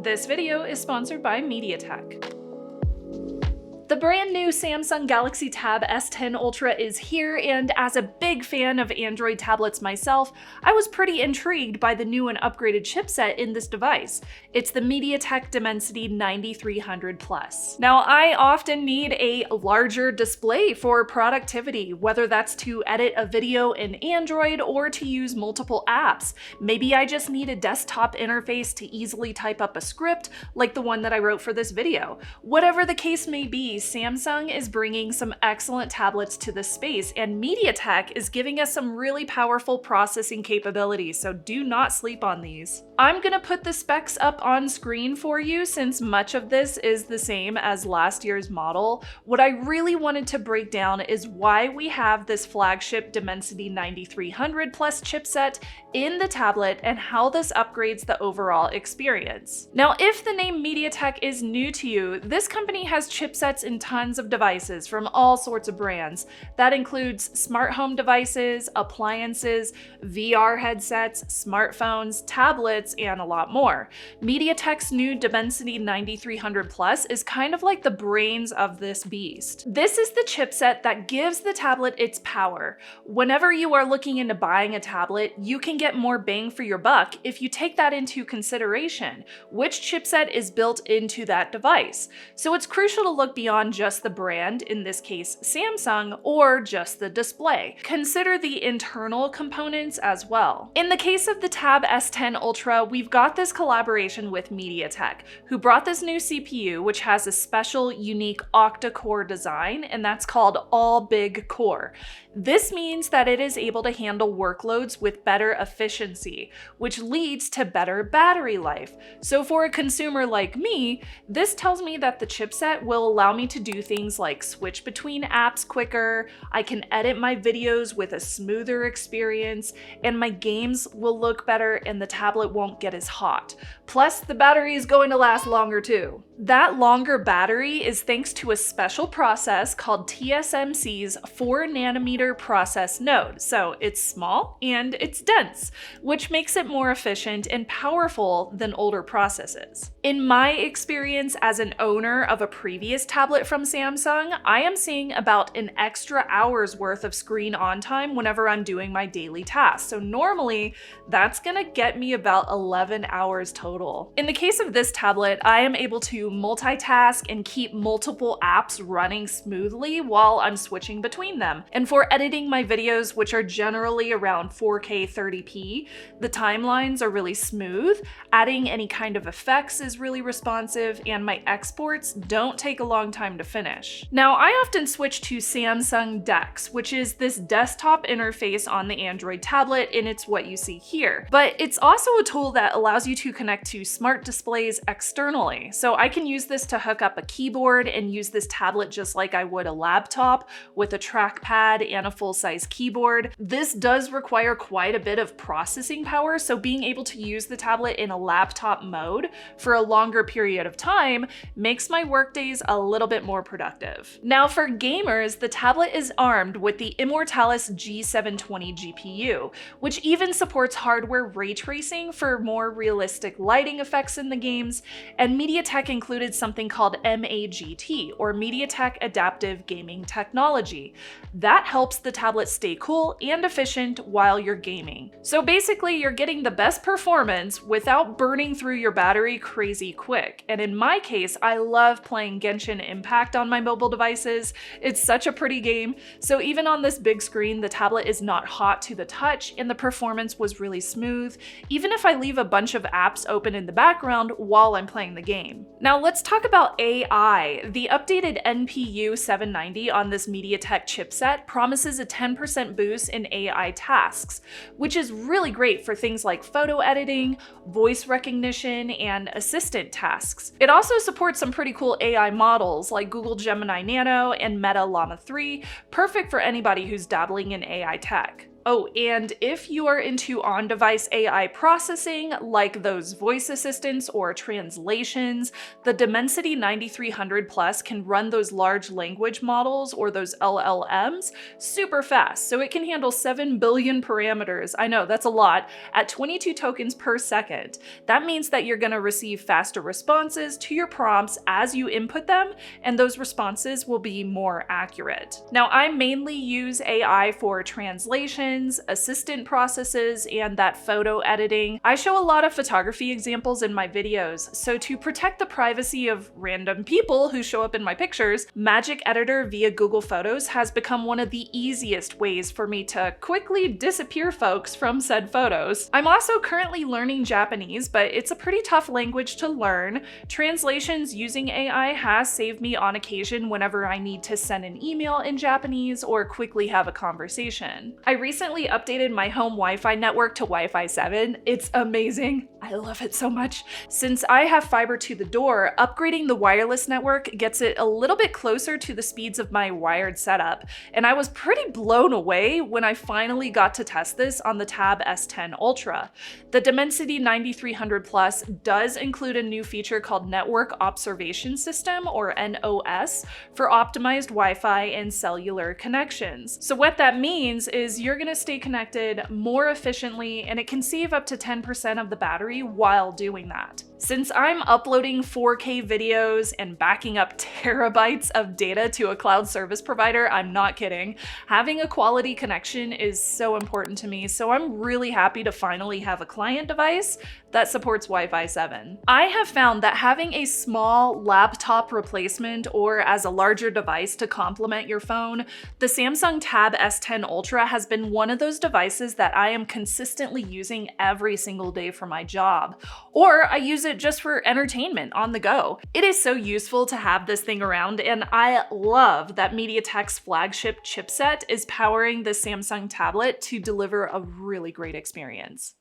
This video is sponsored by MediaTek. The brand new Samsung Galaxy Tab S10 Ultra is here, and as a big fan of Android tablets myself, I was pretty intrigued by the new and upgraded chipset in this device. It's the MediaTek Dimensity 9300 Plus. Now, I often need a larger display for productivity, whether that's to edit a video in Android or to use multiple apps. Maybe I just need a desktop interface to easily type up a script like the one that I wrote for this video. Whatever the case may be, Samsung is bringing some excellent tablets to this space, and MediaTek is giving us some really powerful processing capabilities, so do not sleep on these. I'm gonna put the specs up on screen for you since much of this is the same as last year's model. What I really wanted to break down is why we have this flagship Dimensity 9300 Plus chipset in the tablet and how this upgrades the overall experience. Now, if the name MediaTek is new to you, this company has chipsets in tons of devices from all sorts of brands. That includes smart home devices, appliances, VR headsets, smartphones, tablets, and a lot more. MediaTek's new Dimensity 9300 Plus is kind of like the brains of this beast. This is the chipset that gives the tablet its power. Whenever you are looking into buying a tablet, you can get more bang for your buck if you take that into consideration, which chipset is built into that device. So it's crucial to look beyond just the brand, in this case Samsung, or just the display. Consider the internal components as well. In the case of the Tab S10 Ultra, we've got this collaboration with MediaTek, who brought this new CPU, which has a special, unique octa-core design, and that's called all-big core. This means that it is able to handle workloads with better efficiency, which leads to better battery life. So for a consumer like me, this tells me that the chipset will allow me to do things like switch between apps quicker, I can edit my videos with a smoother experience, and my games will look better and the tablet won't get as hot. Plus, the battery is going to last longer too. That longer battery is thanks to a special process called TSMC's 4nm process node. So it's small and it's dense, which makes it more efficient and powerful than older processes. In my experience as an owner of a previous tablet from Samsung, I am seeing about an extra hour's worth of screen on time whenever I'm doing my daily tasks. So normally that's gonna get me about 11 hours total. In the case of this tablet, I am able to multitask and keep multiple apps running smoothly while I'm switching between them. And for editing my videos, which are generally around 4K 30p, the timelines are really smooth, adding any kind of effects is really responsive, and my exports don't take a long time to finish. Now, I often switch to Samsung DeX, which is this desktop interface on the Android tablet, and it's what you see here. But it's also a tool that allows you to connect to smart displays externally. So I can use this to hook up a keyboard and use this tablet just like I would a laptop with a trackpad and a full-size keyboard. This does require quite a bit of processing power, so being able to use the tablet in a laptop mode for a longer period of time makes my workdays a little bit more productive. Now, for gamers, the tablet is armed with the Immortalis G720 GPU, which even supports hardware ray tracing for more realistic lighting effects in the games, and MediaTek included something called MAGT, or MediaTek Adaptive Gaming Technology. That helps the tablet stay cool and efficient while you're gaming. So basically, you're getting the best performance without burning through your battery crazy quick. And in my case, I love playing Genshin Impact on my mobile devices. It's such a pretty game. So even on this big screen, the tablet is not hot to the touch and the performance was really smooth, even if I leave a bunch of apps open in the background while I'm playing the game. Now let's talk about AI. The updated NPU 790 on this MediaTek chipset promises a 10% boost in AI tasks, which is really great for things like photo editing, voice recognition, and assistant tasks. It also supports some pretty cool AI models like Google Gemini Nano and Meta Llama 3, perfect for anybody who's dabbling in AI tech. Oh, and if you are into on-device AI processing, like those voice assistants or translations, the Dimensity 9300 Plus can run those large language models or those LLMs super fast, so it can handle 7 billion parameters. I know, that's a lot, at 22 tokens per second. That means that you're going to receive faster responses to your prompts as you input them, and those responses will be more accurate. Now, I mainly use AI for translation, assistant processes, and that photo editing. I show a lot of photography examples in my videos, so to protect the privacy of random people who show up in my pictures, Magic Editor via Google Photos has become one of the easiest ways for me to quickly disappear folks from said photos. I'm also currently learning Japanese, but it's a pretty tough language to learn. Translations using AI has saved me on occasion whenever I need to send an email in Japanese or quickly have a conversation. I recently updated my home Wi-Fi network to Wi-Fi 7. It's amazing. I love it so much. Since I have fiber to the door, upgrading the wireless network gets it a little bit closer to the speeds of my wired setup, and I was pretty blown away when I finally got to test this on the Tab S10 Ultra. The Dimensity 9300 Plus does include a new feature called Network Observation System, or NOS, for optimized Wi-Fi and cellular connections. So what that means is you're going to stay connected more efficiently, and it can save up to 10% of the battery while doing that. Since I'm uploading 4K videos and backing up terabytes of data to a cloud service provider, I'm not kidding, having a quality connection is so important to me, so I'm really happy to finally have a client device that supports Wi-Fi 7. I have found that having a small laptop replacement or as a larger device to complement your phone, the Samsung Tab S10 Ultra has been one of those devices that I am consistently using every single day for my job, or I use it just for entertainment on the go. It is so useful to have this thing around, and I love that MediaTek's flagship chipset is powering the Samsung tablet to deliver a really great experience.